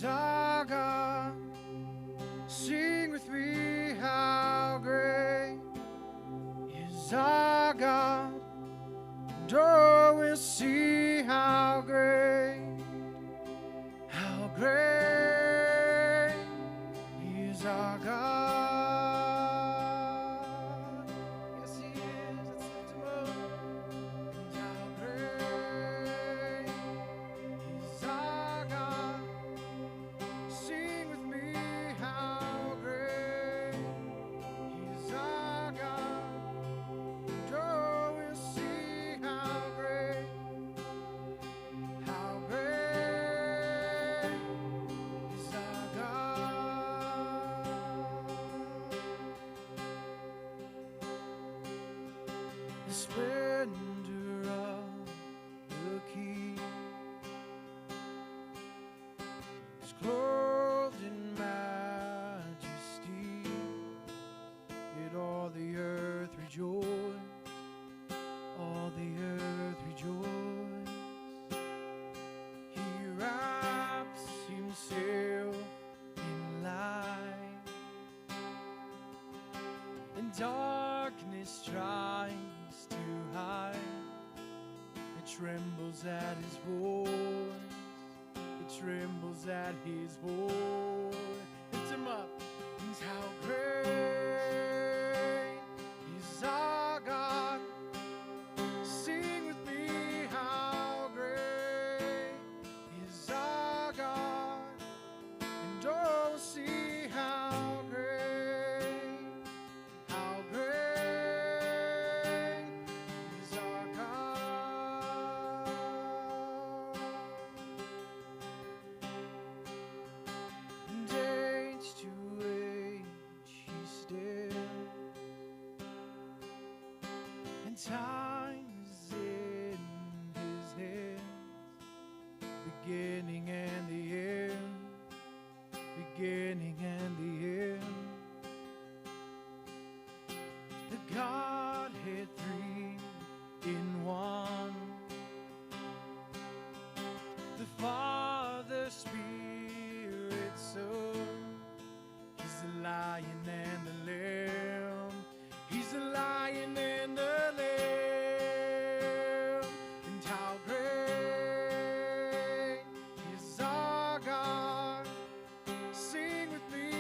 is our God. Sing with me, how great is our God. And oh, we'll see how great is our God. Yes, He is. Let's lift Him up. And how great is our God. Sing with me, how great is our God. And oh, we'll see how great is our God. The splendor of the King is clothed in majesty. Yet all the earth rejoice, all the earth rejoice. He wraps Himself in light, and darkness tries to hide. It trembles at His voice. It trembles at His voice. Lift Him up. And how great is our God. Sing with me, how great is our God. And oh, see how great is our God. And age to age He stands, and time is in His hands, beginning and the end, beginning and the end. The Godhead three in one, the Father, Spirit, Son. He's the Lion and the Lamb. He's the Lion and the Lamb. And how great is our God. Sing with me,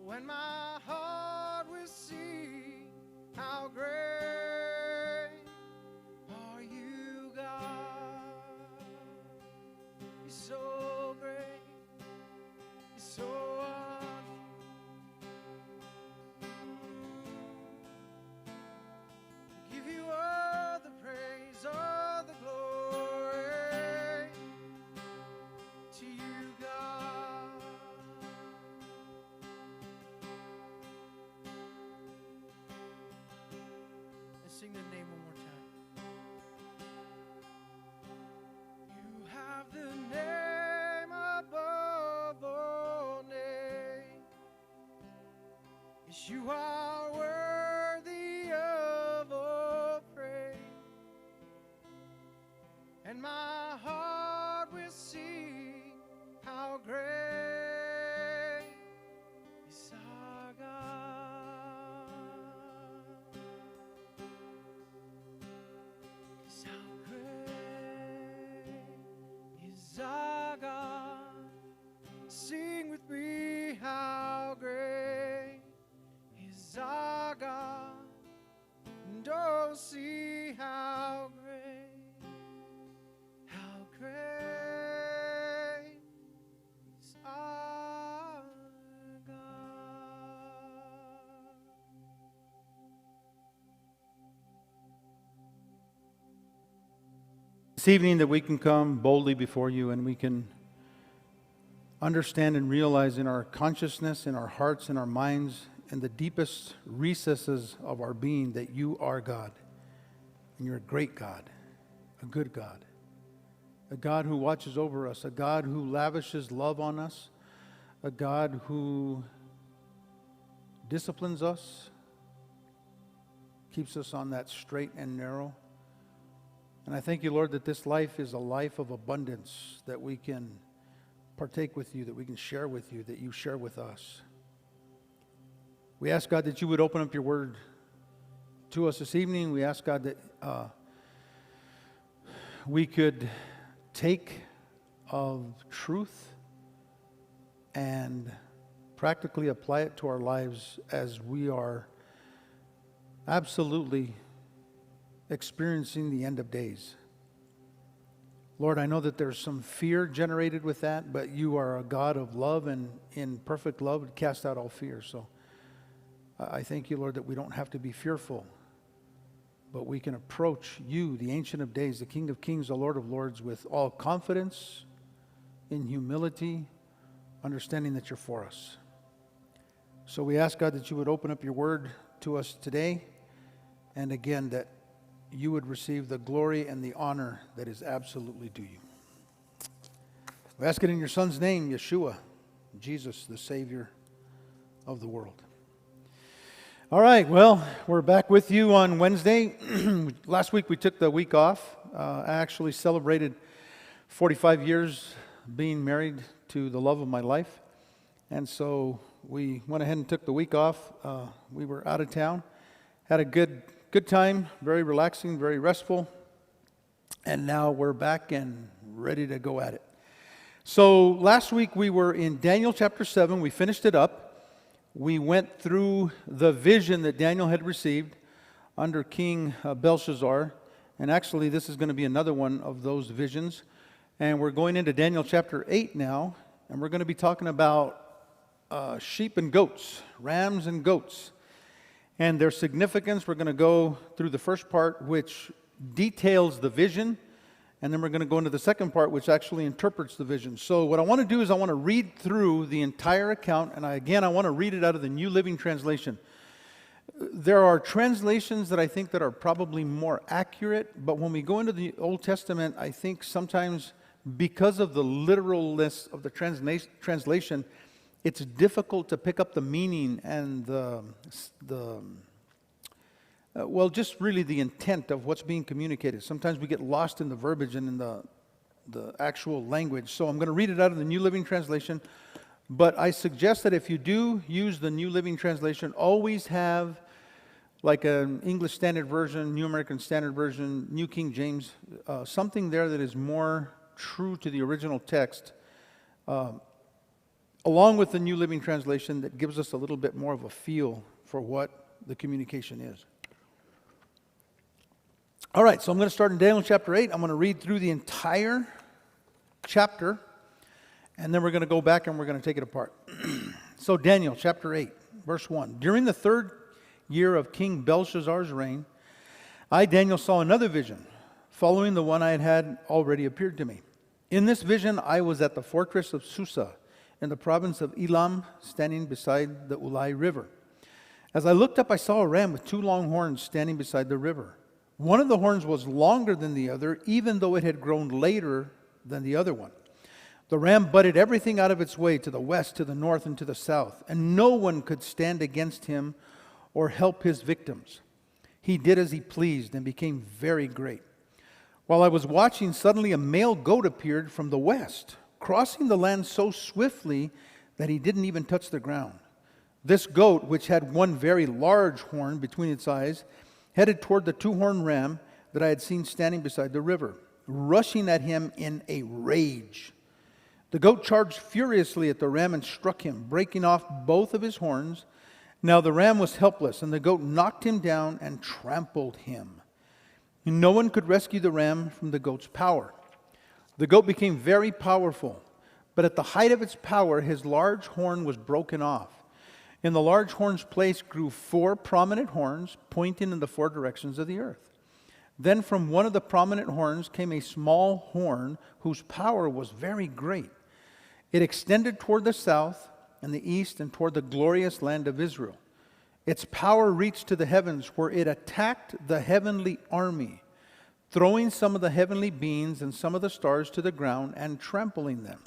when my heart will see how great are you, God. You're so great, you're so wonderful. Give you all the praise, all the glory to you, God. Let's sing the name one more time. You have the name above all names. Yes, you are worthy of all praise, and my heart will sing how great is our God. 'Cause how great is our God. Sing with me, how great is our God. And oh, see how great is our God. This evening that we can come boldly before you and we can understand and realize in our consciousness, in our hearts, in our minds, in the deepest recesses of our being that you are God. And you're a great God, a good God, a God who watches over us, a God who lavishes love on us, a God who disciplines us, keeps us on that straight and narrow. And I thank you, Lord, that this life is a life of abundance, that we can partake with you, that we can share with you, that you share with us. We ask, God, that you would open up your word to us this evening. We ask, God, that we could take of truth and practically apply it to our lives as we are absolutely experiencing the end of days. Lord, I know that there's some fear generated with that, but you are a God of love, and in perfect love cast out all fear. So I thank you, Lord, that we don't have to be fearful, but we can approach you, the Ancient of Days, the King of Kings, the Lord of Lords, with all confidence, in humility, understanding that you're for us. So we ask, God, that you would open up your word to us today, and again, that you would receive the glory and the honor that is absolutely due you. We ask it in your Son's name, Yeshua, Jesus, the Savior of the world. All right, well, we're back with you on Wednesday. Last week we took the week off. I actually celebrated 45 years being married to the love of my life. And so we went ahead and took the week off. We were out of town, had a good time, very relaxing, very restful. And now we're back and ready to go at it. So last week we were in Daniel chapter 7. We finished it up. We went through the vision that Daniel had received under King Belshazzar. And actually, this is going to be another one of those visions. And we're going into Daniel chapter 8 now. And we're going to be talking about sheep and goats, rams and goats, and their significance. We're going to go through the first part, which details the vision. And then we're going to go into the second part, which actually interprets the vision. So what I want to do is I want to read through the entire account. And I want to read it out of the New Living Translation. There are translations that I think that are probably more accurate. But when we go into the Old Testament, I think sometimes because of the literalness of the translation, it's difficult to pick up the meaning and just really the intent of what's being communicated. Sometimes we get lost in the verbiage and in the actual language. So I'm going to read it out of the New Living Translation. But I suggest that if you do use the New Living Translation, always have like an English Standard Version, New American Standard Version, New King James, something there that is more true to the original text. along with the New Living Translation that gives us a little bit more of a feel for what the communication is. All right, so I'm going to start in Daniel chapter 8. I'm going to read through the entire chapter, and then we're going to go back and we're going to take it apart. So Daniel chapter 8, verse 1. During the 3rd year of King Belshazzar's reign, I, Daniel, saw another vision, following the one I had already appeared to me. In this vision, I was at the fortress of Susa, in the province of Elam, standing beside the Ulai River. As I looked up, I saw a ram with 2 long horns standing beside the river. One of the horns was longer than the other, even though it had grown later than the other one. The ram butted everything out of its way to the west, to the north, and to the south, and no one could stand against him or help his victims. He did as he pleased and became very great. While I was watching, suddenly a male goat appeared from the west, crossing the land so swiftly that he didn't even touch the ground. This goat, which had one very large horn between its eyes, headed toward the 2-horned ram that I had seen standing beside the river, rushing at him in a rage. The goat charged furiously at the ram and struck him, breaking off both of his horns. Now the ram was helpless, and the goat knocked him down and trampled him. No one could rescue the ram from the goat's power. The goat became very powerful, but at the height of its power, his large horn was broken off. In the large horn's place grew 4 prominent horns, pointing in the 4 directions of the earth. Then from one of the prominent horns came a small horn whose power was very great. It extended toward the south and the east and toward the glorious land of Israel. Its power reached to the heavens, where it attacked the heavenly army, throwing some of the heavenly beings and some of the stars to the ground and trampling them.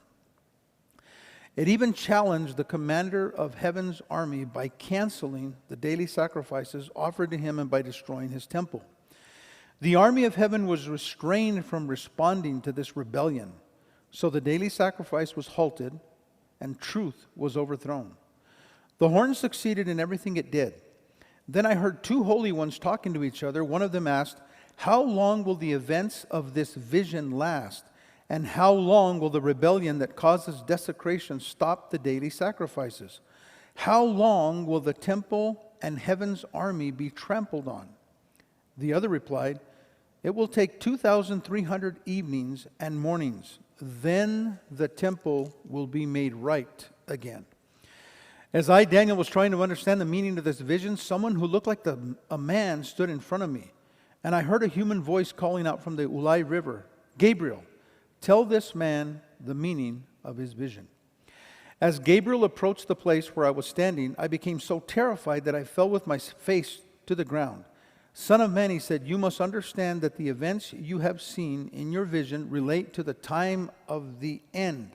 It even challenged the commander of heaven's army by canceling the daily sacrifices offered to him and by destroying his temple. The army of heaven was restrained from responding to this rebellion, so the daily sacrifice was halted and truth was overthrown. The horn succeeded in everything it did. Then I heard 2 holy ones talking to each other. One of them asked, "How long will the events of this vision last? And how long will the rebellion that causes desecration stop the daily sacrifices? How long will the temple and heaven's army be trampled on?" The other replied, "It will take 2,300 evenings and mornings. Then the temple will be made right again." As I, Daniel, was trying to understand the meaning of this vision, someone who looked like a man stood in front of me. And I heard a human voice calling out from the Ulai River, "Gabriel, tell this man the meaning of his vision." As Gabriel approached the place where I was standing, I became so terrified that I fell with my face to the ground. "Son of man," he said, "you must understand that the events you have seen in your vision relate to the time of the end."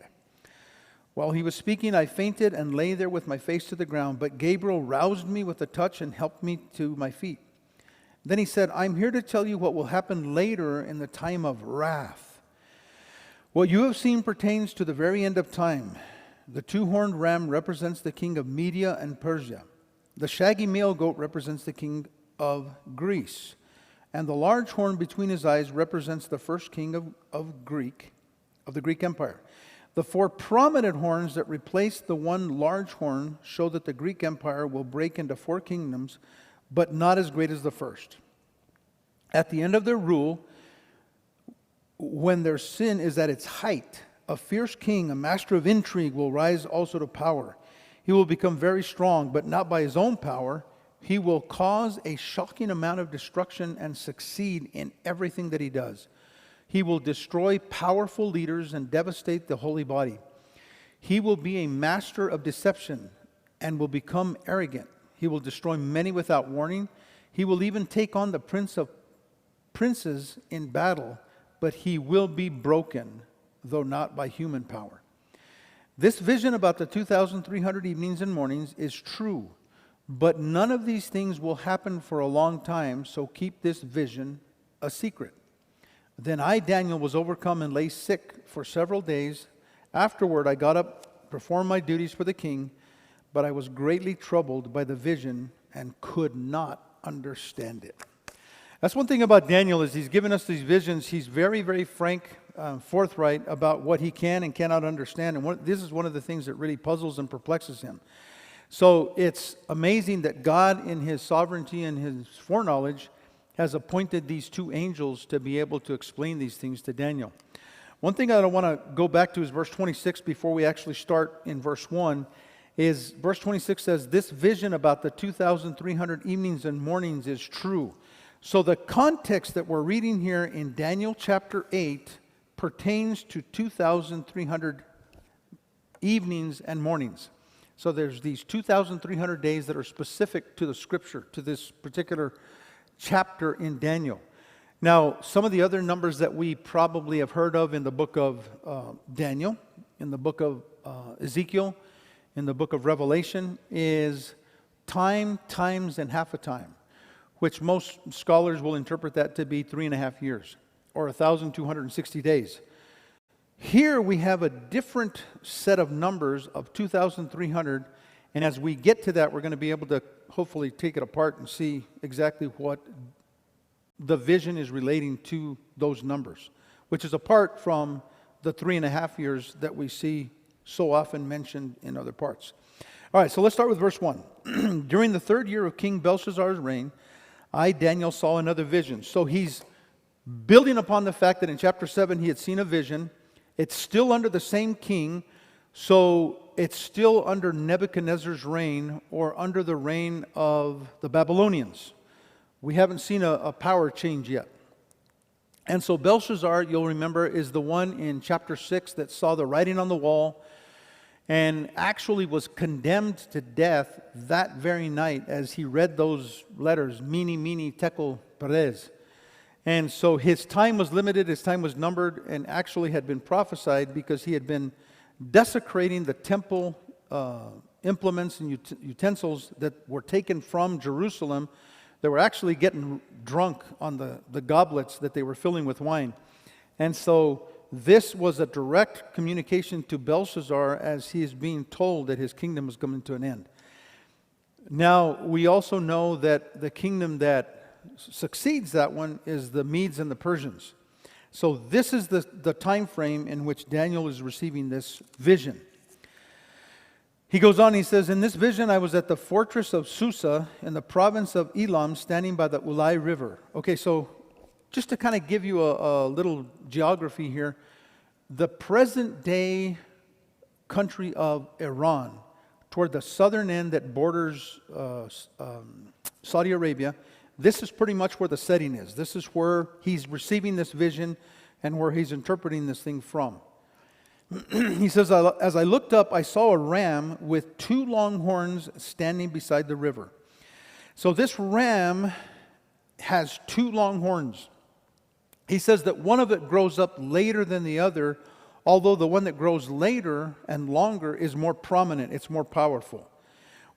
While he was speaking, I fainted and lay there with my face to the ground, but Gabriel roused me with a touch and helped me to my feet. Then he said, "I'm here to tell you what will happen later in the time of wrath. What you have seen pertains to the very end of time. The 2-horned ram represents the king of Media and Persia. The shaggy male goat represents the king of Greece. And the large horn between his eyes represents the first king of the Greek Empire. The 4 prominent horns that replace the one large horn show that the Greek Empire will break into 4 kingdoms, but not as great as the first. At the end of their rule, when their sin is at its height, a fierce king, a master of intrigue, will rise also to power. He will become very strong, but not by his own power. He will cause a shocking amount of destruction and succeed in everything that he does. He will destroy powerful leaders and devastate the holy body. He will be a master of deception and will become arrogant. He will destroy many without warning. He will even take on the prince of princes in battle, but he will be broken, though not by human power. This vision about the 2,300 evenings and mornings is true, but none of these things will happen for a long time, so keep this vision a secret." Then I, Daniel, was overcome and lay sick for several days. Afterward, I got up, performed my duties for the king, but I was greatly troubled by the vision and could not understand it. That's one thing about Daniel is he's given us these visions. He's very, very frank, forthright about what he can and cannot understand. And this is one of the things that really puzzles and perplexes him. So it's amazing that God, in His sovereignty and His foreknowledge, has appointed these two angels to be able to explain these things to Daniel. One thing I want to go back to is verse 26 before we actually start in verse 1. Is verse 26 says, this vision about the 2,300 evenings and mornings is true. So the context that we're reading here in Daniel chapter 8 pertains to 2,300 evenings and mornings. So there's these 2,300 days that are specific to the scripture, to this particular chapter in Daniel. Now, some of the other numbers that we probably have heard of in the book of Daniel, in the book of Ezekiel, in the book of Revelation is time, times, and half a time, which most scholars will interpret that to be 3.5 years, or 1,260 days. Here we have a different set of numbers of 2,300, and as we get to that, we're going to be able to hopefully take it apart and see exactly what the vision is relating to those numbers, which is apart from the 3.5 years that we see so often mentioned in other parts. All right, so let's start with verse 1. During the 3rd year of King Belshazzar's reign, I, Daniel, saw another vision. So he's building upon the fact that in chapter 7 he had seen a vision. It's still under the same king, so it's still under Nebuchadnezzar's reign or under the reign of the Babylonians. We haven't seen a power change yet. And so Belshazzar, you'll remember, is the one in chapter 6 that saw the writing on the wall and actually was condemned to death that very night as he read those letters, Mene, Mene, Tekel, Perez. And so his time was limited, his time was numbered, and actually had been prophesied because he had been desecrating the temple implements and utensils that were taken from Jerusalem. They were actually getting drunk on the goblets that they were filling with wine. And so this was a direct communication to Belshazzar as he is being told that his kingdom is coming to an end. Now, we also know that the kingdom that succeeds that one is the Medes and the Persians. So this is the time frame in which Daniel is receiving this vision. He goes on, he says, in this vision I was at the fortress of Susa in the province of Elam, standing by the Ulai River. Okay, so just to kind of give you a little geography here, the present day country of Iran, toward the southern end that borders Saudi Arabia, this is pretty much where the setting is. This is where he's receiving this vision and where he's interpreting this thing from. He says, as I looked up, I saw a ram with 2 long horns standing beside the river. So this ram has 2 long horns. He says that one of it grows up later than the other, although the one that grows later and longer is more prominent, it's more powerful.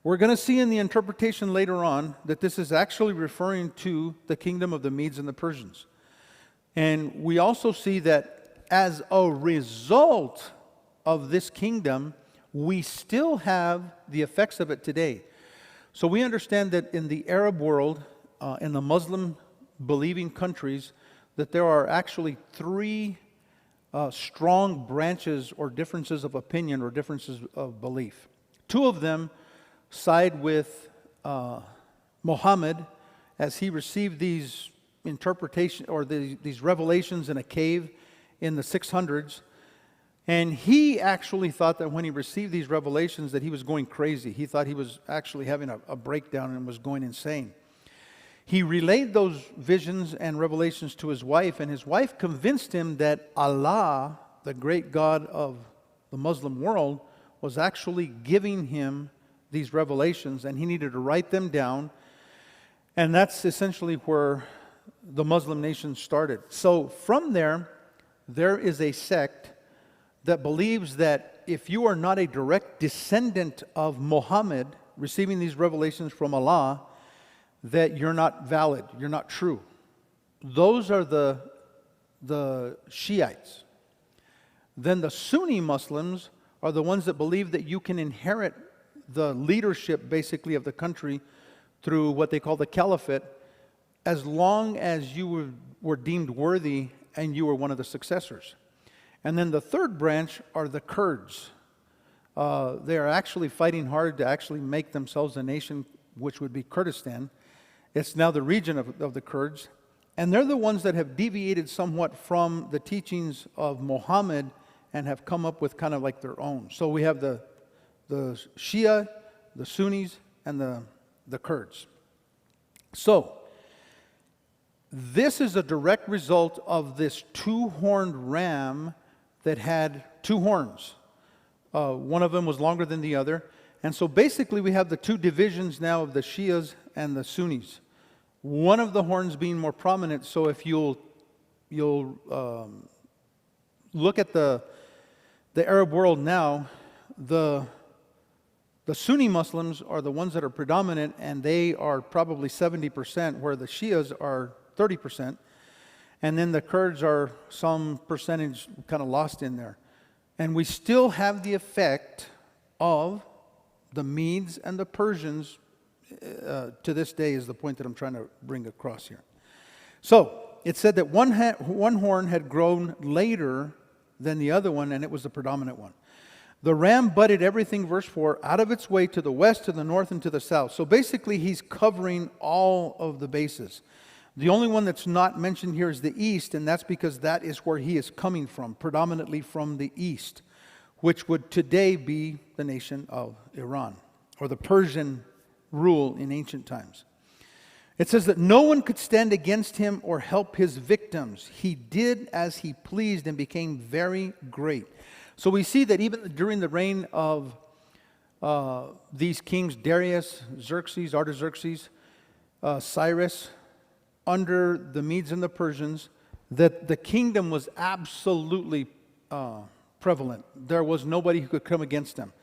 We're going to see in the interpretation later on that this is actually referring to the kingdom of the Medes and the Persians. And we also see that as a result of this kingdom, we still have the effects of it today. So we understand that in the Arab world, in the Muslim believing countries, that there are actually 3 strong branches or differences of opinion or differences of belief. 2 of them side with Muhammad as he received these interpretations or these revelations in a cave in the 600s. And he actually thought that when he received these revelations that he was going crazy. He thought he was actually having a breakdown and was going insane. He relayed those visions and revelations to his wife, and his wife convinced him that Allah, the great God of the Muslim world, was actually giving him these revelations, and he needed to write them down. And that's essentially where the Muslim nation started. So from there is a sect that believes that if you are not a direct descendant of Muhammad receiving these revelations from Allah, that you're not valid, you're not true. Those are the Shiites. Then the Sunni Muslims are the ones that believe that you can inherit the leadership basically of the country through what they call the caliphate as long as you were deemed worthy and you were one of the successors. And then the third branch are the Kurds. They are actually fighting hard to actually make themselves a nation, which would be Kurdistan. It's now the region of the Kurds. And they're the ones that have deviated somewhat from the teachings of Muhammad and have come up with kind of like their own. So we have the Shia, the Sunnis, and the Kurds. So, this is a direct result of this two-horned ram that had two horns. One of them was longer than the other. And so basically we have the two divisions now of the Shias and the Sunnis. One of the horns being more prominent. So if you'll look at the Arab world now, the Sunni Muslims are the ones that are predominant, and they are probably 70%, where the Shias are 30%. And then the Kurds are some percentage kind of lost in there. And we still have the effect of the Medes and the Persians to this day, is the point that I'm trying to bring across here. So, it said that one horn had grown later than the other one, and it was the predominant one. The ram butted everything, verse 4, out of its way to the west, to the north, and to the south. So basically, he's covering all of the bases. The only one that's not mentioned here is the east, and that's because that is where he is coming from, predominantly from the east, which would today be the nation of Iran, or the Persian rule in ancient times. It says that no one could stand against him or help his victims. He did as he pleased and became very great. So we see that even during the reign of these kings, Darius, Xerxes, Artaxerxes, Cyrus, under the Medes and the Persians, that the kingdom was absolutely prevalent. There was nobody who could come against them.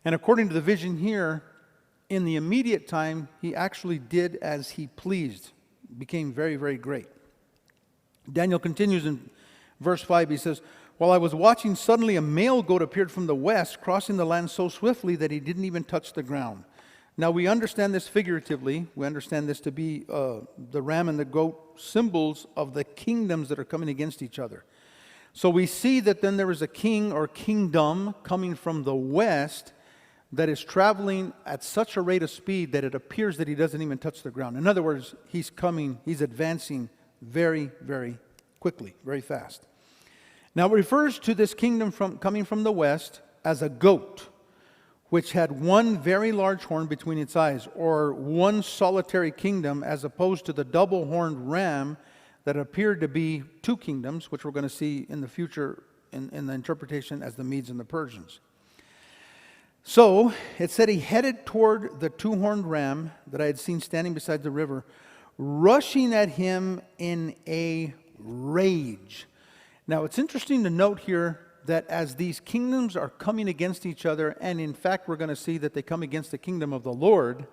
And according to the vision here, in the immediate time, he actually did as he pleased, became very, very great. Daniel continues in verse 5, he says, "While I was watching, suddenly a male goat appeared from the west, crossing the land so swiftly that he didn't even touch the ground." Now we understand this figuratively. We understand this to be the ram and the goat symbols of the kingdoms that are coming against each other. So we see that then there is a king or kingdom coming from the west that is traveling at such a rate of speed that it appears that he doesn't even touch the ground. In other words, he's advancing very, very quickly, very fast. Now it refers to this kingdom coming from the west as a goat, which had one very large horn between its eyes, or one solitary kingdom, as opposed to the double-horned ram that appeared to be two kingdoms, which we're going to see in the future in the interpretation as the Medes and the Persians. So, it said he headed toward the two-horned ram that I had seen standing beside the river, rushing at him in a rage. Now, it's interesting to note here that as these kingdoms are coming against each other, and in fact we're going to see that they come against the kingdom of the Lord,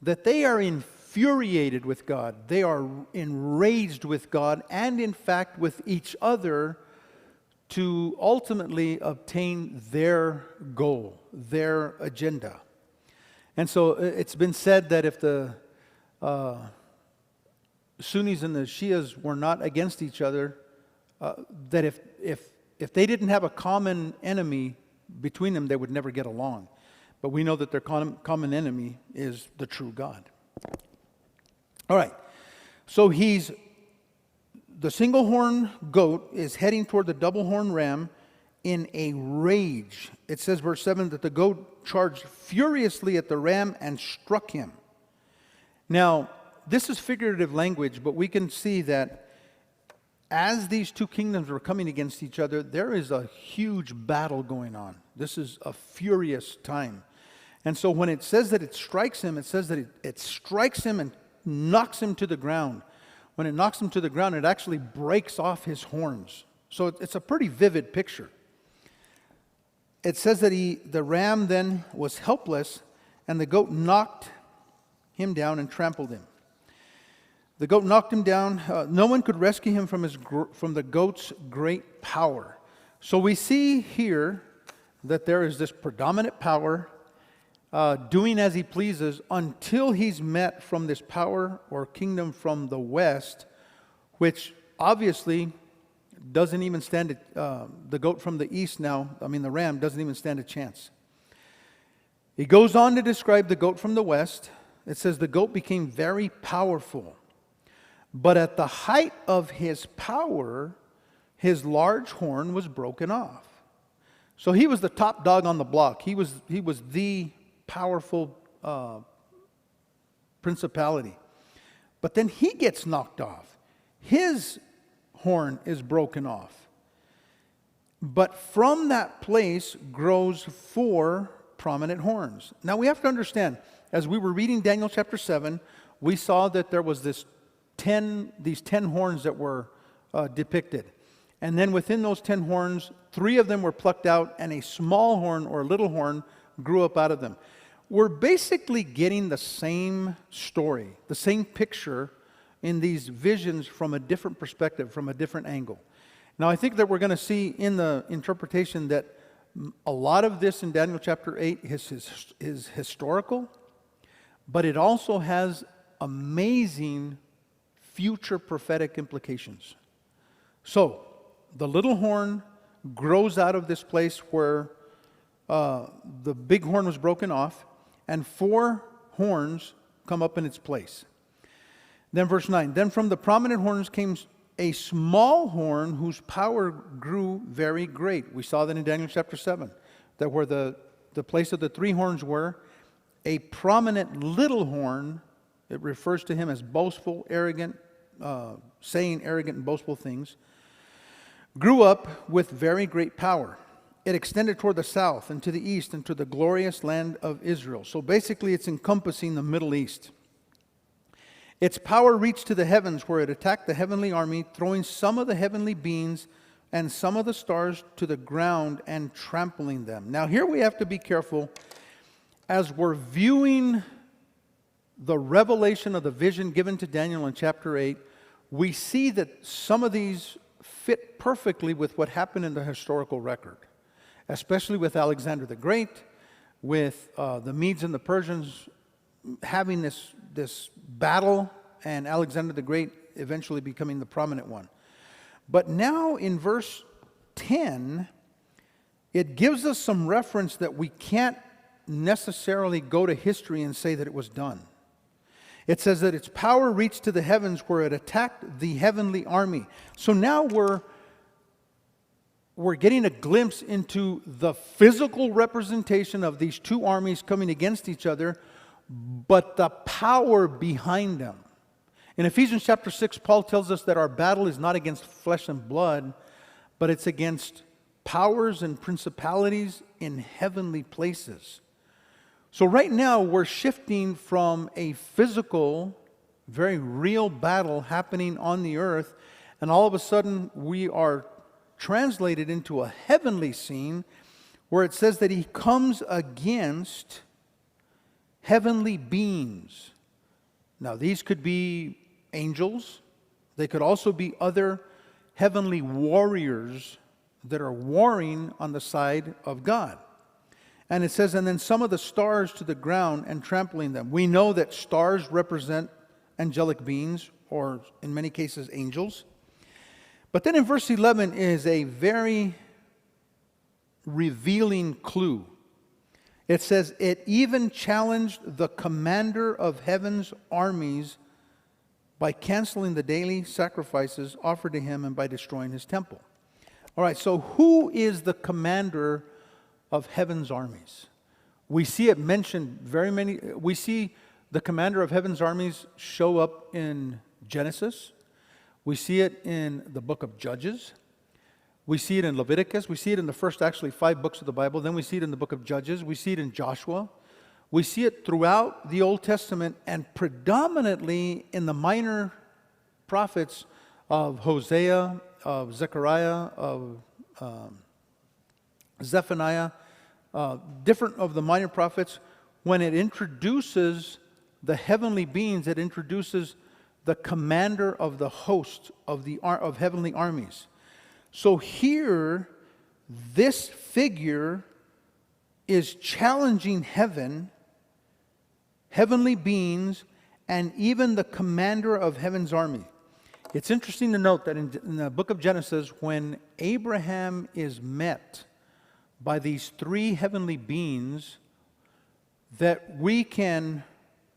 that they are infuriated with God. They are enraged with God, and in fact with each other, to ultimately obtain their goal, their agenda. And so it's been said that if the Sunnis and the Shias were not against each other, that if they didn't have a common enemy between them, they would never get along. But we know that their common enemy is the true God. All right, so the single-horn goat is heading toward the double-horn ram in a rage. It says, verse 7, that the goat charged furiously at the ram and struck him. Now, this is figurative language, but we can see that as these two kingdoms were coming against each other, there is a huge battle going on. This is a furious time. And so when it says that it strikes him, it says that it strikes him and knocks him to the ground. When it knocks him to the ground, it actually breaks off his horns. So it's a pretty vivid picture. It says that the ram then was helpless, and the goat knocked him down and trampled him. The goat knocked him down. No one could rescue him from the goat's great power. So we see here that there is this predominant power doing as he pleases until he's met from this power or kingdom from the west, which obviously doesn't even stand the goat from the east now, the ram doesn't even stand a chance. He goes on to describe the goat from the west. It says the goat became very powerful, but at the height of his power, his large horn was broken off. So he was the top dog on the block. He was the powerful principality. But then he gets knocked off. His horn is broken off. But from that place grows 4 prominent horns. Now we have to understand, as we were reading Daniel chapter 7, we saw that there was these 10 horns that were depicted. And then within those 10 horns, 3 of them were plucked out, and a small horn or little horn grew up out of them. We're basically getting the same story, the same picture in these visions from a different perspective, from a different angle. Now, I think that we're going to see in the interpretation that a lot of this in Daniel chapter 8 is historical, but it also has amazing future prophetic implications. So, the little horn grows out of this place where the big horn was broken off, and 4 horns come up in its place. Then verse 9, then from the prominent horns came a small horn whose power grew very great. We saw that in Daniel chapter 7, that where the place of the 3 horns were, a prominent little horn, it refers to him as boastful, arrogant, saying arrogant and boastful things, grew up with very great power. It extended toward the south and to the east and to the glorious land of Israel. So basically it's encompassing the Middle East. Its power reached to the heavens where it attacked the heavenly army, throwing some of the heavenly beings and some of the stars to the ground and trampling them. Now here we have to be careful as we're viewing the revelation of the vision given to Daniel in chapter 8. We see that some of these fit perfectly with what happened in the historical record, especially with Alexander the Great, with the Medes and the Persians having this battle, and Alexander the Great eventually becoming the prominent one. But now in verse 10, it gives us some reference that we can't necessarily go to history and say that it was done. It says that its power reached to the heavens where it attacked the heavenly army. So now we're getting a glimpse into the physical representation of these 2 armies coming against each other, but the power behind them. In Ephesians chapter 6, Paul tells us that our battle is not against flesh and blood, but it's against powers and principalities in heavenly places. So right now we're shifting from a physical, very real battle happening on the earth, and all of a sudden we are translated into a heavenly scene where it says that he comes against heavenly beings. Now these could be angels. They could also be other heavenly warriors that are warring on the side of God. And it says, and then some of the stars to the ground and trampling them. We know that stars represent angelic beings, or in many cases angels. But then in verse 11 is a very revealing clue. It says, it even challenged the commander of heaven's armies by canceling the daily sacrifices offered to him and by destroying his temple. All right, so who is the commander of heaven's armies? We see it mentioned we see the commander of heaven's armies show up in Genesis. We see it in the book of Judges. We see it in Leviticus. We see it in the first 5 books of the Bible. Then we see it in the book of Judges. We see it in Joshua. We see it throughout the Old Testament and predominantly in the minor prophets of Hosea, of Zechariah, of Zephaniah, different of the minor prophets. When it introduces the heavenly beings, it introduces the commander of the host of heavenly armies. So here, this figure is challenging heaven heavenly beings, and even the commander of heaven's army. It's interesting to note that in the book of Genesis, when Abraham is met by these three heavenly beings, that we can,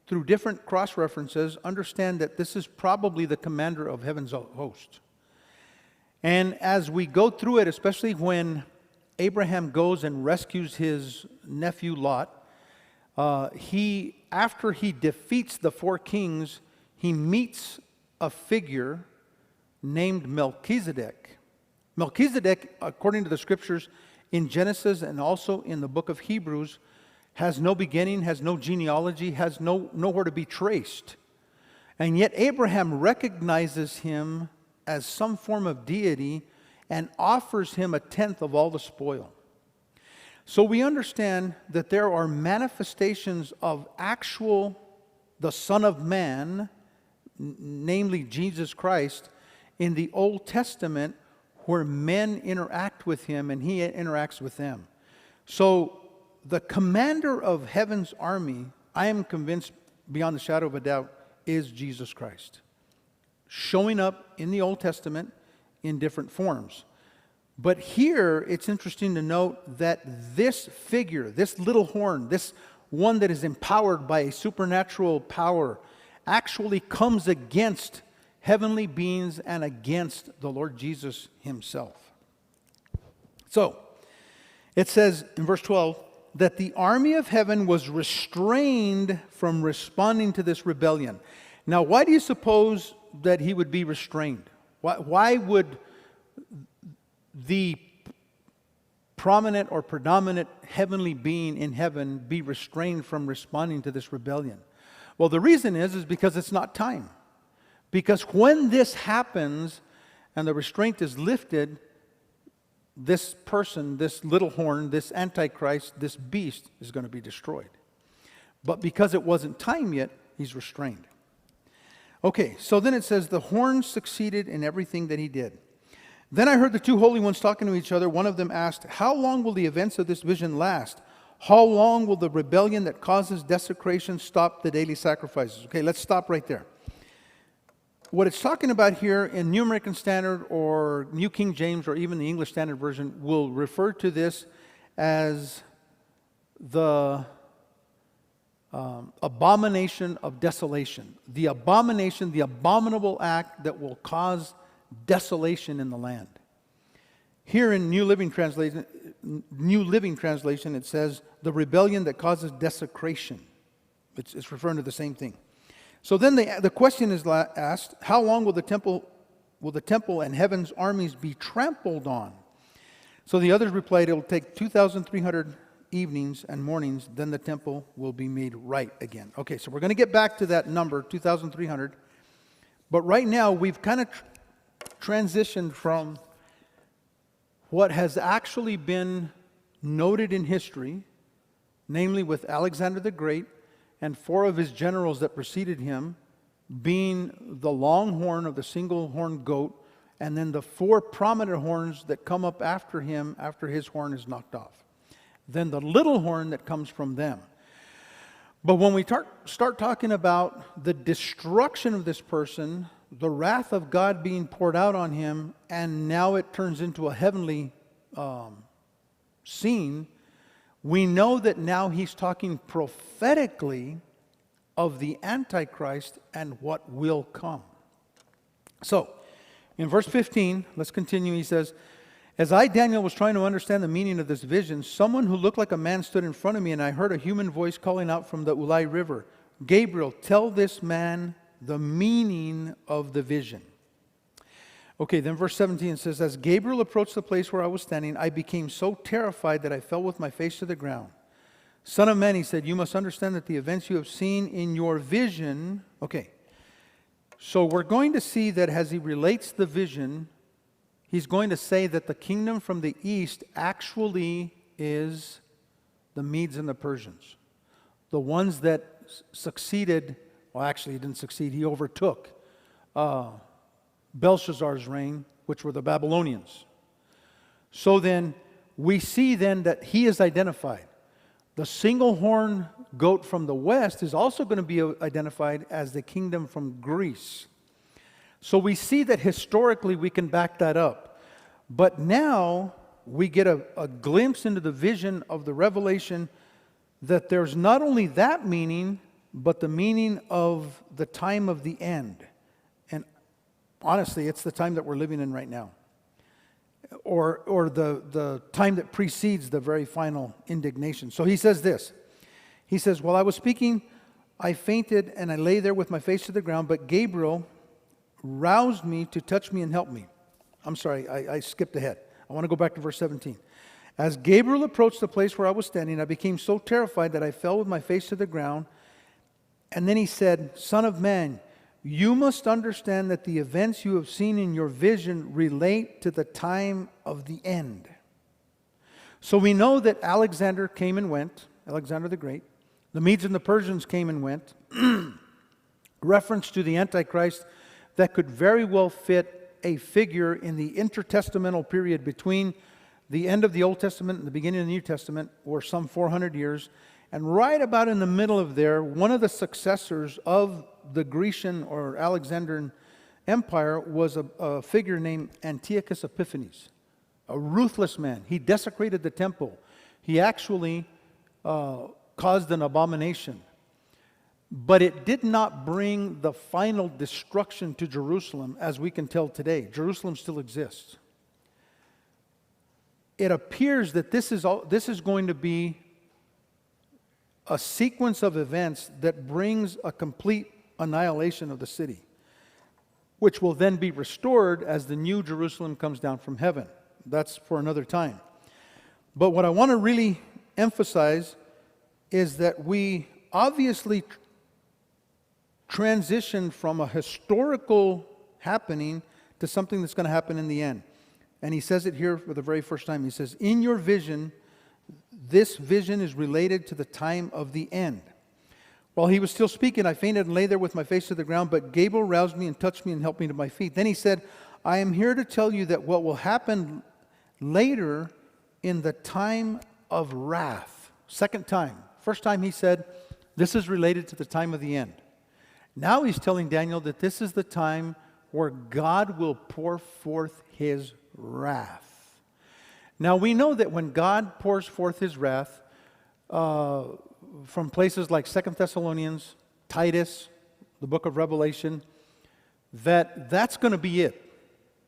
through different cross-references, understand that this is probably the commander of heaven's host. And as we go through it, especially when Abraham goes and rescues his nephew Lot, after he defeats the four kings, he meets a figure named Melchizedek. Melchizedek, according to the scriptures in Genesis and also in the book of Hebrews, has no beginning, has no genealogy, has nowhere to be traced. And yet Abraham recognizes him as some form of deity and offers him a tenth of all the spoil. So we understand that there are manifestations of the Son of Man, namely Jesus Christ, in the Old Testament where men interact with him and he interacts with them. So the commander of heaven's army, I am convinced beyond the shadow of a doubt, is Jesus Christ, showing up in the Old Testament in different forms. But here, it's interesting to note that this figure, this little horn, this one that is empowered by a supernatural power, actually comes against heavenly beings and against the Lord Jesus himself. So, it says in verse 12, that the army of heaven was restrained from responding to this rebellion. Now, why do you suppose that he would be restrained? Why would the prominent or predominant heavenly being in heaven be restrained from responding to this rebellion? Well, the reason is because it's not time. Because when this happens and the restraint is lifted, this person, this little horn, this Antichrist, this beast is going to be destroyed. But because it wasn't time yet, he's restrained. Okay, so then it says, the horn succeeded in everything that he did. Then I heard the two holy ones talking to each other. One of them asked, how long will the events of this vision last? How long will the rebellion that causes desecration stop the daily sacrifices? Okay, let's stop right there. What it's talking about here in New American Standard or New King James or even the English Standard Version will refer to this as the abomination of desolation. The abomination, the abominable act that will cause desolation in the land. Here in New Living Translation, it says the rebellion that causes desecration. It's referring to the same thing. So then the question is asked, how long will the temple and heaven's armies be trampled on? So the others replied, it will take 2,300 evenings and mornings, then the temple will be made right again. Okay, so we're going to get back to that number, 2,300. But right now, we've kind of transitioned from what has actually been noted in history, namely with Alexander the Great, and 4 of his generals that preceded him, being the long horn of the single horned goat, and then the 4 prominent horns that come up after him after his horn is knocked off. Then the little horn that comes from them. But when we start talking about the destruction of this person, the wrath of God being poured out on him, and now it turns into a heavenly scene, we know that now he's talking prophetically of the Antichrist and what will come. So, in verse 15, let's continue. He says, as I, Daniel, was trying to understand the meaning of this vision, someone who looked like a man stood in front of me, and I heard a human voice calling out from the Ulai River, Gabriel, tell this man the meaning of the vision. Okay, then verse 17 says, as Gabriel approached the place where I was standing, I became so terrified that I fell with my face to the ground. Son of man, he said, you must understand that the events you have seen in your vision... Okay, so we're going to see that as he relates the vision, he's going to say that the kingdom from the east actually is the Medes and the Persians. The ones that succeeded, well, actually he didn't succeed, he overtook Belshazzar's reign, which were the Babylonians. So then, we see then that he is identified. The single horn goat from the west is also going to be identified as the kingdom from Greece. So we see that historically we can back that up. But now we get a glimpse into the vision of the revelation that there's not only that meaning, but the meaning of the time of the end. And honestly, it's the time that we're living in right now. Or the time that precedes the very final indignation. So he says this. He says, while I was speaking, I fainted and I lay there with my face to the ground, but Gabriel roused me to touch me and help me. I'm sorry, I skipped ahead. I want to go back to verse 17. As Gabriel approached the place where I was standing, I became so terrified that I fell with my face to the ground. And then he said, Son of man, you must understand that the events you have seen in your vision relate to the time of the end. So we know that Alexander came and went, Alexander the Great. The Medes and the Persians came and went. Reference to the Antichrist that could very well fit a figure in the intertestamental period between the end of the Old Testament and the beginning of the New Testament, or some 400 years. And right about in the middle of there, one of the successors of the Grecian or Alexandrian Empire was a figure named Antiochus Epiphanes, a ruthless man. He desecrated the temple. He actually caused an abomination. But it did not bring the final destruction to Jerusalem as we can tell today. Jerusalem still exists. It appears that this is going to be a sequence of events that brings a complete annihilation of the city, which will then be restored as the new Jerusalem comes down from heaven. That's for another time. But what I want to really emphasize is that we obviously transition from a historical happening to something that's going to happen in the end. And he says it here for the very first time. He says, in your vision, this vision is related to the time of the end. While he was still speaking, I fainted and lay there with my face to the ground, but Gabriel roused me and touched me and helped me to my feet. Then he said, I am here to tell you that what will happen later in the time of wrath. Second time. First time he said, this is related to the time of the end. Now he's telling Daniel that this is the time where God will pour forth his wrath. Now we know that when God pours forth his wrath, from places like 2 Thessalonians, Titus, the book of Revelation, that's going to be it.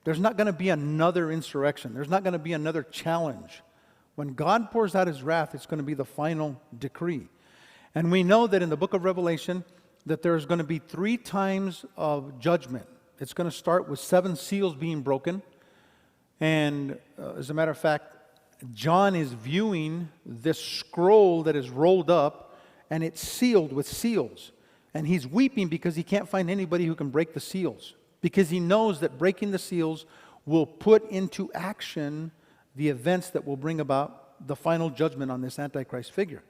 There's not going to be another insurrection. There's not going to be another challenge. When God pours out his wrath, it's going to be the final decree. And we know that in the book of Revelation, that there's going to be 3 times of judgment. It's going to start with 7 seals being broken. And as a matter of fact, John is viewing this scroll that is rolled up, and it's sealed with seals. And he's weeping because he can't find anybody who can break the seals, because he knows that breaking the seals will put into action the events that will bring about the final judgment on this Antichrist figure.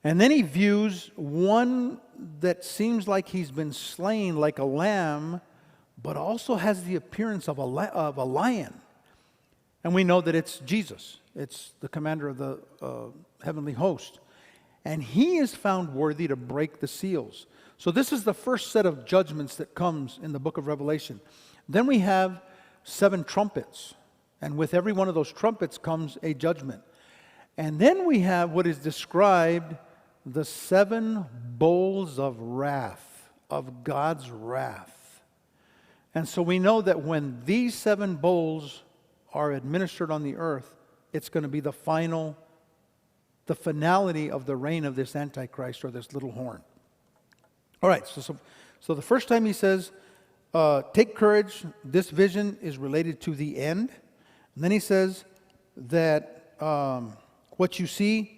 And then he views one that seems like he's been slain like a lamb, but also has the appearance of a lion. And we know that it's Jesus. It's the commander of the heavenly host. And he is found worthy to break the seals. So this is the first set of judgments that comes in the book of Revelation. Then we have 7 trumpets. And with every one of those trumpets comes a judgment. And then we have what is described the 7 bowls of wrath, of God's wrath. And so we know that when these 7 bowls are administered on the earth, it's going to be the finality of the reign of this Antichrist, or this little horn. All right, so the first time he says, take courage, this vision is related to the end. And then he says that what you see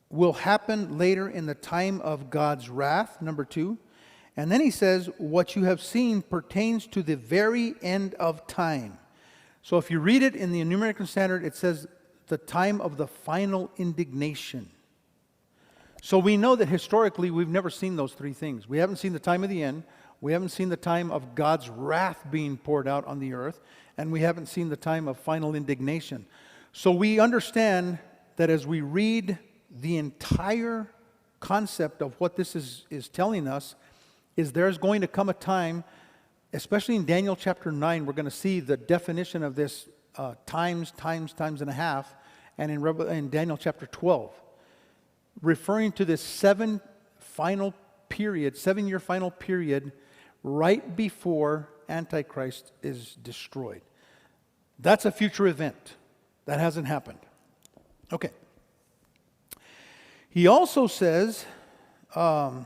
will happen later in the time of God's wrath, number 2. And then he says, what you have seen pertains to the very end of time. So if you read it in the New American Standard, it says the time of the final indignation. So we know that historically we've never seen those 3 things. We haven't seen the time of the end, we haven't seen the time of God's wrath being poured out on the earth, and we haven't seen the time of final indignation. So we understand that as we read the entire concept of what this is telling us is there's going to come a time, especially in Daniel chapter 9, we're going to see the definition of this times and a half, and in Daniel chapter 12, referring to this 7-year final period right before Antichrist is destroyed. That's a future event. That hasn't happened. Okay. He also says, then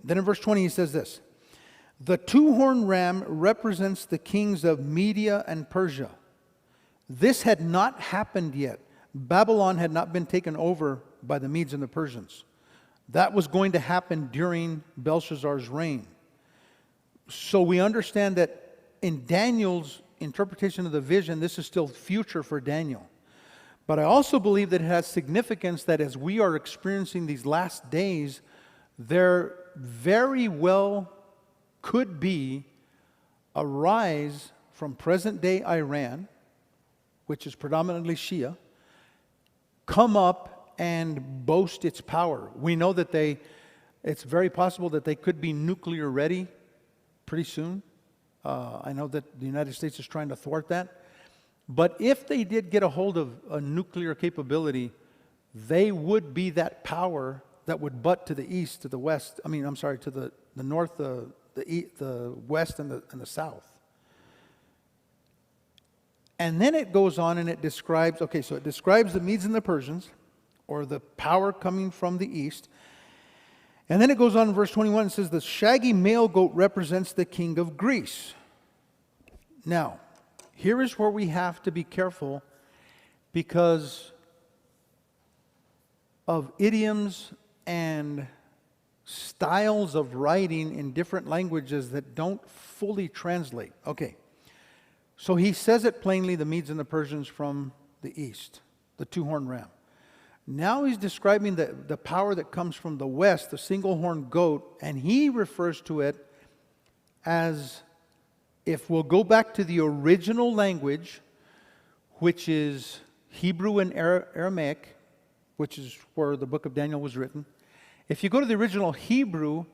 in verse 20 he says this, the two-horned ram represents the kings of Media and Persia. This had not happened yet. Babylon had not been taken over by the Medes and the Persians. That was going to happen during Belshazzar's reign. So we understand that in Daniel's interpretation of the vision, this is still future for Daniel. But I also believe that it has significance that as we are experiencing these last days, there very well could be a rise from present-day Iran, which is predominantly Shia, come up and boast its power. We know that it's very possible that they could be nuclear ready pretty soon. I know that the United States is trying to thwart that. But if they did get a hold of a nuclear capability, they would be that power that would butt to the east, to the west, to the north, the west, and the south. And then it goes on and it describes, it describes the Medes and the Persians, or the power coming from the east. And then it goes on in verse 21 and says, the shaggy male goat represents the king of Greece. Now, here is where we have to be careful because of idioms and styles of writing in different languages that don't fully translate. Okay, so he says it plainly, the Medes and the Persians from the east, the two-horned ram. Now he's describing the power that comes from the west, the single-horned goat, and he refers to it as, if we'll go back to the original language, which is Hebrew and Aramaic, which is where the book of Daniel was written. If you go to the original Hebrew,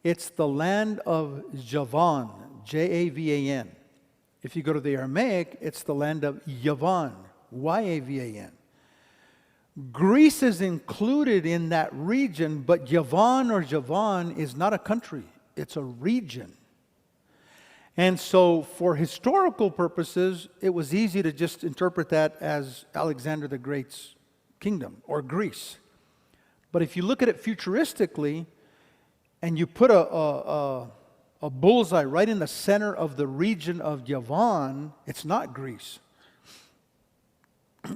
it's the land of Javan, Javan. If you go to the Aramaic, it's the land of Yavan, Yavan. Greece is included in that region, but Yavan or Javan is not a country, it's a region. And so for historical purposes, it was easy to just interpret that as Alexander the Great's kingdom, or Greece. But if you look at it futuristically, and you put a bullseye right in the center of the region of Yavan, it's not Greece.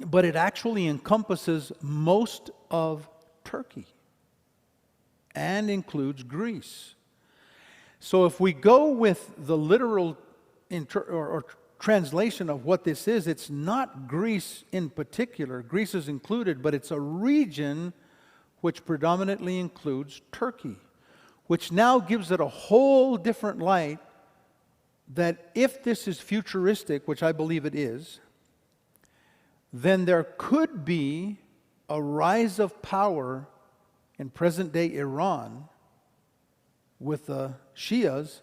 But it actually encompasses most of Turkey and includes Greece. So if we go with the literal or translation of what this is, it's not Greece in particular. Greece is included, but it's a region which predominantly includes Turkey, which now gives it a whole different light that if this is futuristic, which I believe it is, then there could be a rise of power in present-day Iran with the Shias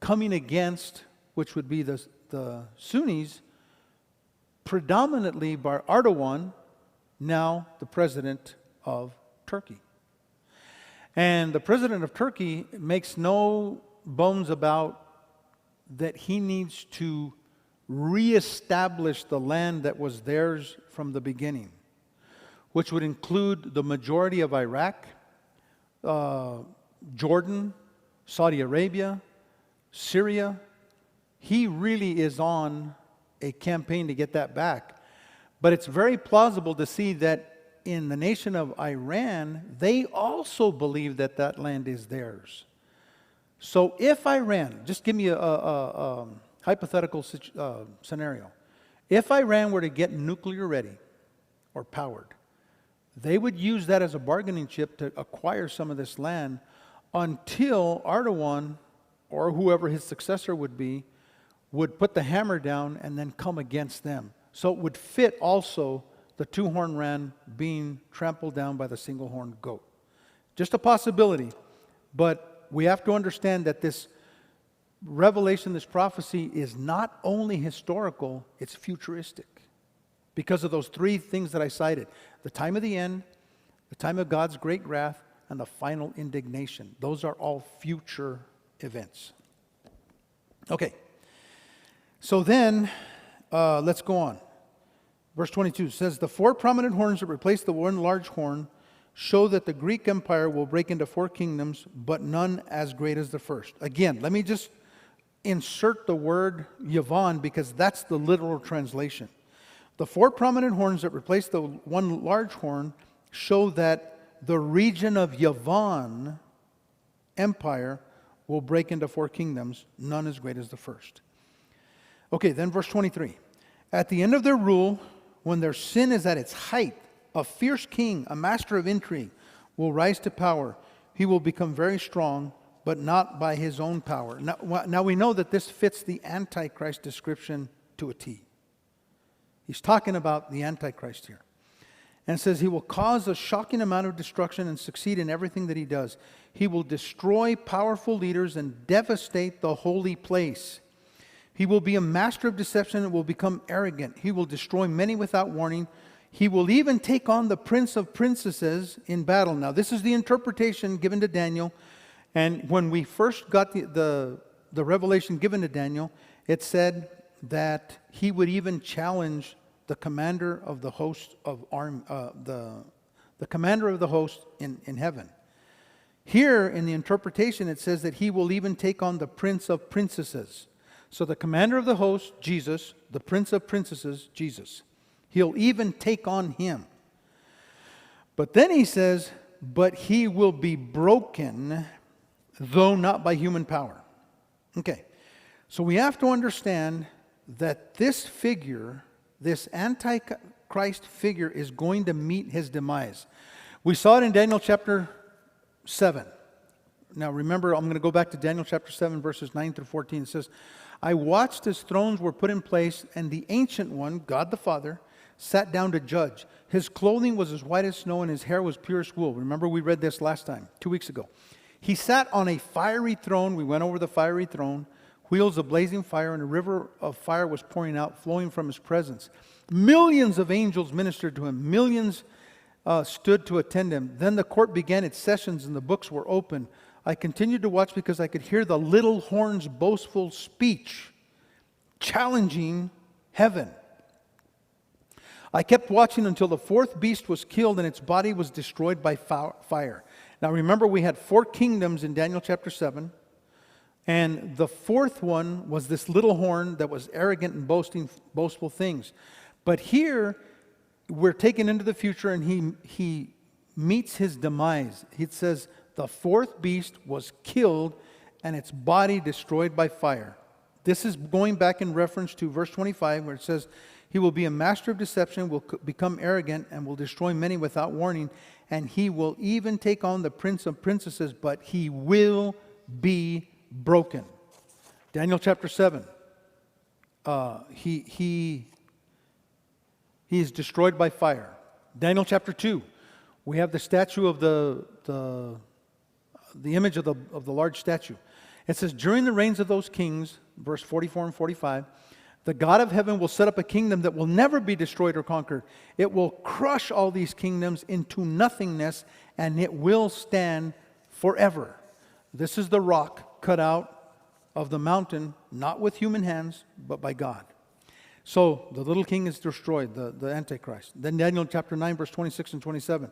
coming against, which would be the Sunnis, predominantly by Erdogan, now the president of Turkey. And the president of Turkey makes no bones about that he needs to reestablish the land that was theirs from the beginning, which would include the majority of Iraq, Jordan, Saudi Arabia, Syria. He really is on a campaign to get that back. But it's very plausible to see that in the nation of Iran, they also believe that that land is theirs. So if Iran, just give me a hypothetical scenario. If Iran were to get nuclear ready or powered, they would use that as a bargaining chip to acquire some of this land until Erdogan, or whoever his successor would be, would put the hammer down and then come against them. So it would fit also the two-horned ram being trampled down by the single-horned goat. Just a possibility, but we have to understand that this revelation, this prophecy is not only historical, it's futuristic. Because of those three things that I cited. The time of the end, the time of God's great wrath, and the final indignation. Those are all future events. Okay. So then, let's go on. Verse 22 says, the four prominent horns that replace the one large horn show that the Greek Empire will break into four kingdoms, but none as great as the first. Again, let me just insert the word Yavon because that's the literal translation. The four prominent horns that replace the one large horn show that the region of Yavon Empire will break into four kingdoms, none as great as the first. Okay, then verse 23. At the end of their rule, when their sin is at its height, a fierce king, a master of intrigue, will rise to power. He will become very strong, but not by his own power. Now we know that this fits the Antichrist description to a T. He's talking about the Antichrist here. And says he will cause a shocking amount of destruction and succeed in everything that he does. He will destroy powerful leaders and devastate the holy place. He will be a master of deception and will become arrogant. He will destroy many without warning. He will even take on the prince of princesses in battle. Now, this is the interpretation given to Daniel. And when we first got the revelation given to Daniel, it said that he would even challenge the commander of the host of the commander of the host in heaven. Here in the interpretation, it says that he will even take on the prince of princesses. So the commander of the host, Jesus, the prince of princesses, Jesus. He'll even take on him. But then he says, but he will be broken, though not by human power. Okay, so we have to understand that this figure, this Antichrist figure, is going to meet his demise. We saw it in Daniel chapter 7. Now remember, I'm going to go back to Daniel chapter 7, verses 9 through 14. It says, I watched as thrones were put in place, and the Ancient One, God the Father, sat down to judge. His clothing was as white as snow, and his hair was purest wool. Remember, we read this last time, 2 weeks ago. He sat on a fiery throne. We went over the fiery throne. Wheels of blazing fire, and a river of fire was pouring out, flowing from his presence. Millions of angels ministered to him. Millions stood to attend him. Then the court began its sessions, and the books were opened. I continued to watch because I could hear the little horn's boastful speech, challenging heaven. I kept watching until the fourth beast was killed and its body was destroyed by fire. Now remember, we had four kingdoms in Daniel chapter 7. And the fourth one was this little horn that was arrogant and boastful things. But here, we're taken into the future and he meets his demise. It says, the fourth beast was killed and its body destroyed by fire. This is going back in reference to verse 25 where it says, he will be a master of deception, will become arrogant, and will destroy many without warning. And he will even take on the prince of princesses, but he will be broken. Daniel chapter 7. He is destroyed by fire. Daniel chapter 2. We have the statue of the image of the large statue. It says, during the reigns of those kings, verse 44 and 45, the God of heaven will set up a kingdom that will never be destroyed or conquered. It will crush all these kingdoms into nothingness, and it will stand forever. This is the rock cut out of the mountain, not with human hands, but by God. So the little king is destroyed, the Antichrist. Then Daniel chapter 9, verse 26 and 27.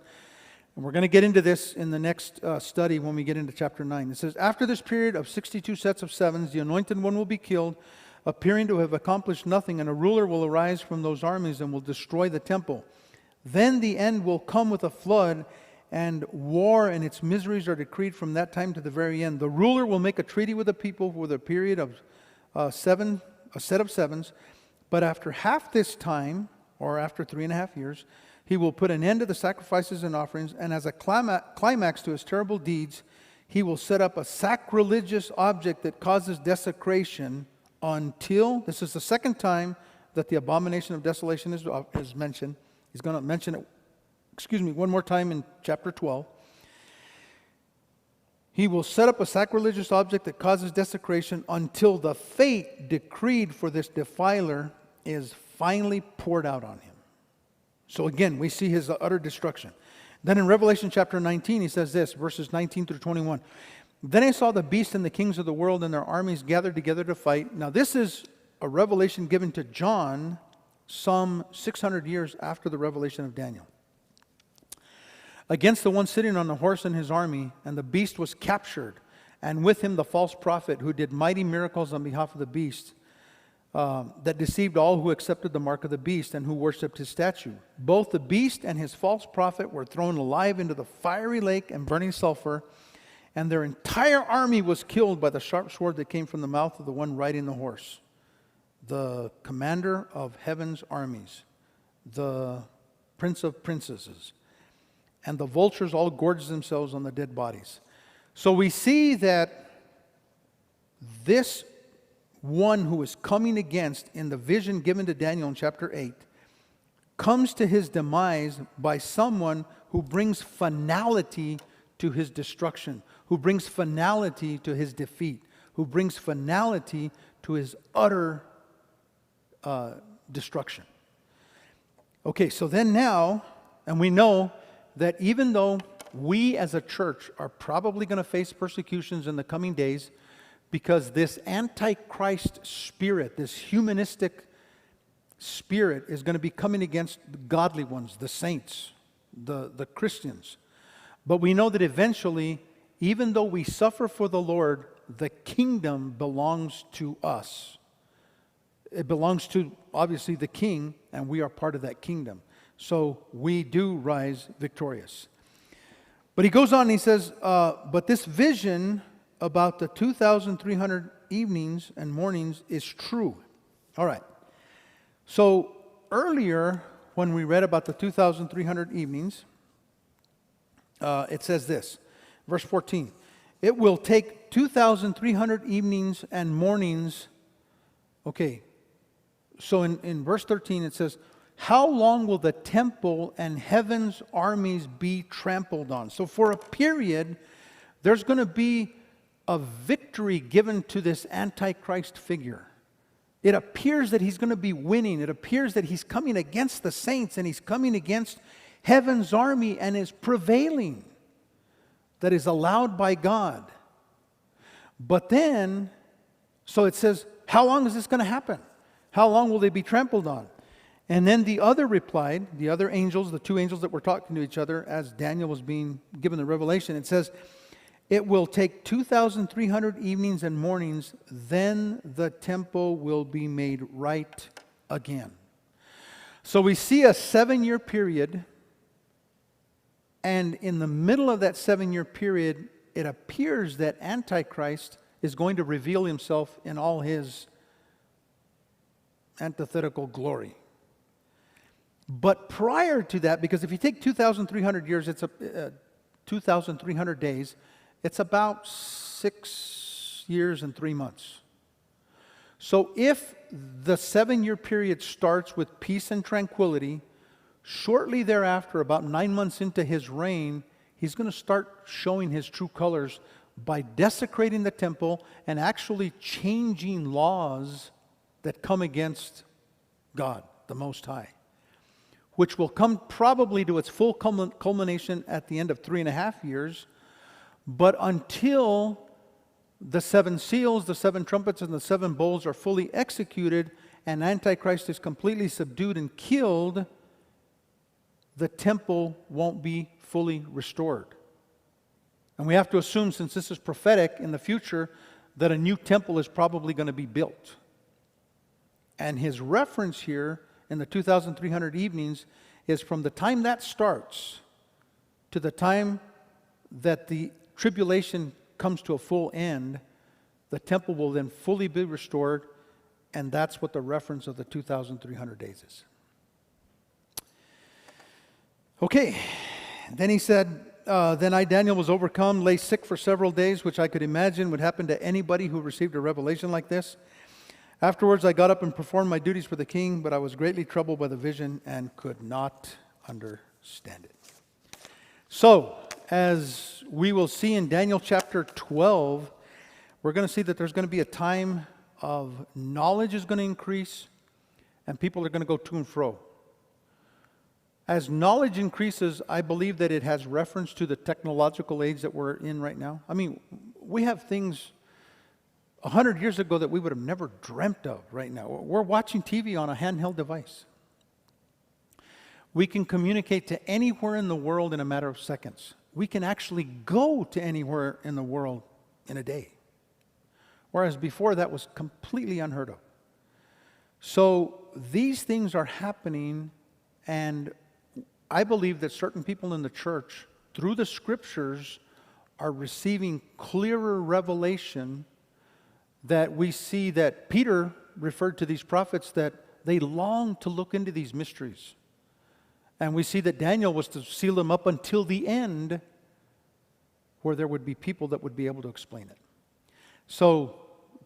And we're going to get into this in the next study when we get into chapter 9. It says, after this period of 62 sets of sevens, the anointed one will be killed, appearing to have accomplished nothing, and a ruler will arise from those armies and will destroy the temple. Then the end will come with a flood, and war and its miseries are decreed from that time to the very end. The ruler will make a treaty with the people for the period of a set of sevens, but after half this time, or after 3.5 years, he will put an end to the sacrifices and offerings, and as a climax to his terrible deeds, he will set up a sacrilegious object that causes desecration until, this is the second time that the abomination of desolation is mentioned. He's going to mention it, one more time in chapter 12. He will set up a sacrilegious object that causes desecration until the fate decreed for this defiler is finally poured out on him. So again, we see his utter destruction. Then in Revelation chapter 19, he says this, verses 19 through 21. Then I saw the beast and the kings of the world and their armies gathered together to fight. Now this is a revelation given to John some 600 years after the revelation of Daniel. Against the one sitting on the horse and his army, and the beast was captured, and with him the false prophet who did mighty miracles on behalf of the beast, that deceived all who accepted the mark of the beast and who worshipped his statue. Both the beast and his false prophet were thrown alive into the fiery lake and burning sulfur, and their entire army was killed by the sharp sword that came from the mouth of the one riding the horse, the commander of heaven's armies, the prince of princesses. And the vultures all gorged themselves on the dead bodies. So we see that this one who is coming against in the vision given to Daniel in chapter 8 comes to his demise by someone who brings finality to his destruction, who brings finality to his defeat, who brings finality to his utter destruction. Okay, so then now, and we know that even though we as a church are probably going to face persecutions in the coming days, because this antichrist spirit, this humanistic spirit, is going to be coming against the godly ones, the saints, the Christians. But we know that eventually, even though we suffer for the Lord, the kingdom belongs to us. It belongs to, obviously, the king, and we are part of that kingdom. So we do rise victorious. But he goes on and he says, but this vision about the 2,300 evenings and mornings is true. All right. So earlier, when we read about the 2,300 evenings, it says this, verse 14. It will take 2,300 evenings and mornings. Okay. So in verse 13 it says, how long will the temple and heaven's armies be trampled on? So for a period, there's going to be a victory given to this Antichrist figure. It appears that he's going to be winning. It appears that he's coming against the saints and he's coming against heaven's army and is prevailing. That is allowed by God. But then, so it says, how long is this going to happen? How long will they be trampled on? And then the other replied, the other angels, the two angels that were talking to each other as Daniel was being given the revelation, it says, it will take 2,300 evenings and mornings, then the temple will be made right again. So we see a 7-year period, and in the middle of that 7-year period, it appears that Antichrist is going to reveal himself in all his antithetical glory. But prior to that, because if you take 2,300 years, it's 2,300 days, it's about 6 years and 3 months. So if the 7-year period starts with peace and tranquility, shortly thereafter, about 9 months into his reign, he's going to start showing his true colors by desecrating the temple and actually changing laws that come against God, the Most High, which will come probably to its full culmination at the end of 3.5 years. But until the 7 seals, the 7 trumpets, and the 7 bowls are fully executed and Antichrist is completely subdued and killed, the temple won't be fully restored. And we have to assume, since this is prophetic in the future, that a new temple is probably going to be built. And his reference here in the 2,300 evenings is from the time that starts to the time that the tribulation comes to a full end, the temple will then fully be restored, and that's what the reference of the 2,300 days is. Okay, then he said, then I, Daniel, was overcome, lay sick for several days, which I could imagine would happen to anybody who received a revelation like this. Afterwards, I got up and performed my duties for the king, but I was greatly troubled by the vision and could not understand it. So, as we will see in Daniel chapter 12, we're going to see that there's going to be a time of knowledge is going to increase, and people are going to go to and fro. As knowledge increases, I believe that it has reference to the technological age that we're in right now. I mean, we have things 100 years ago that we would have never dreamt of right now. We're watching TV on a handheld device. We can communicate to anywhere in the world in a matter of seconds. We can actually go to anywhere in the world in a day. Whereas before that was completely unheard of. So these things are happening, and I believe that certain people in the church, through the scriptures, are receiving clearer revelation that we see that Peter referred to these prophets that they long to look into these mysteries. And we see that Daniel was to seal them up until the end, where there would be people that would be able to explain it. So,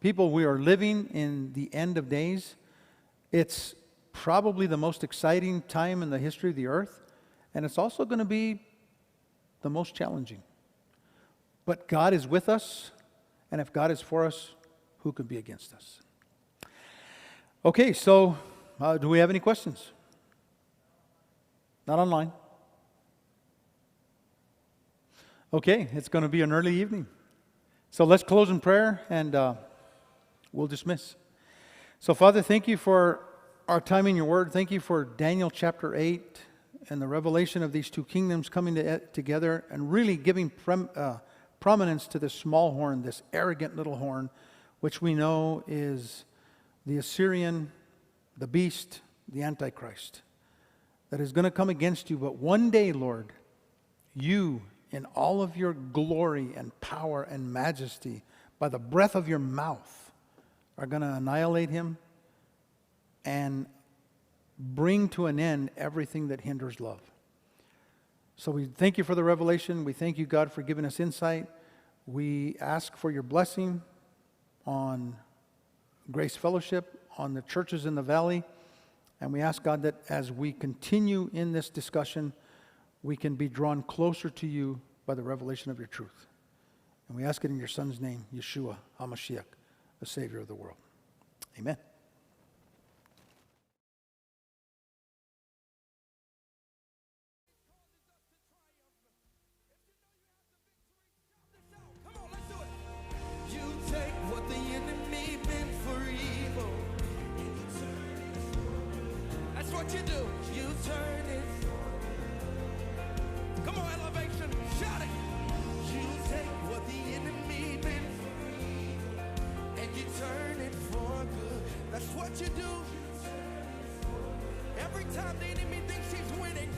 people, we are living in the end of days. It's probably the most exciting time in the history of the earth, and it's also going to be the most challenging. But God is with us, and if God is for us, who could be against us? Okay, so do we have any questions? Not online. Okay, it's going to be an early evening. So let's close in prayer, and we'll dismiss. So, Father, thank you for our time in your word. Thank you for Daniel chapter 8 and the revelation of these two kingdoms coming together and really giving prominence to this small horn, this arrogant little horn, which we know is the Assyrian, the beast, the Antichrist, that is going to come against you. But one day, Lord, you, in all of your glory and power and majesty, by the breath of your mouth, are going to annihilate him and bring to an end everything that hinders love. So we thank you for the revelation. We thank you, God, for giving us insight. We ask for your blessing on Grace Fellowship, on the churches in the valley. And we ask, God, that as we continue in this discussion, we can be drawn closer to you by the revelation of your truth. And we ask it in your Son's name, Yeshua HaMashiach, the Savior of the world. Amen. What you do, you turn it. Come on, elevation, shout it. You take what the enemy meant for evil, and you turn it for good. That's what you do. Every time the enemy thinks he's winning,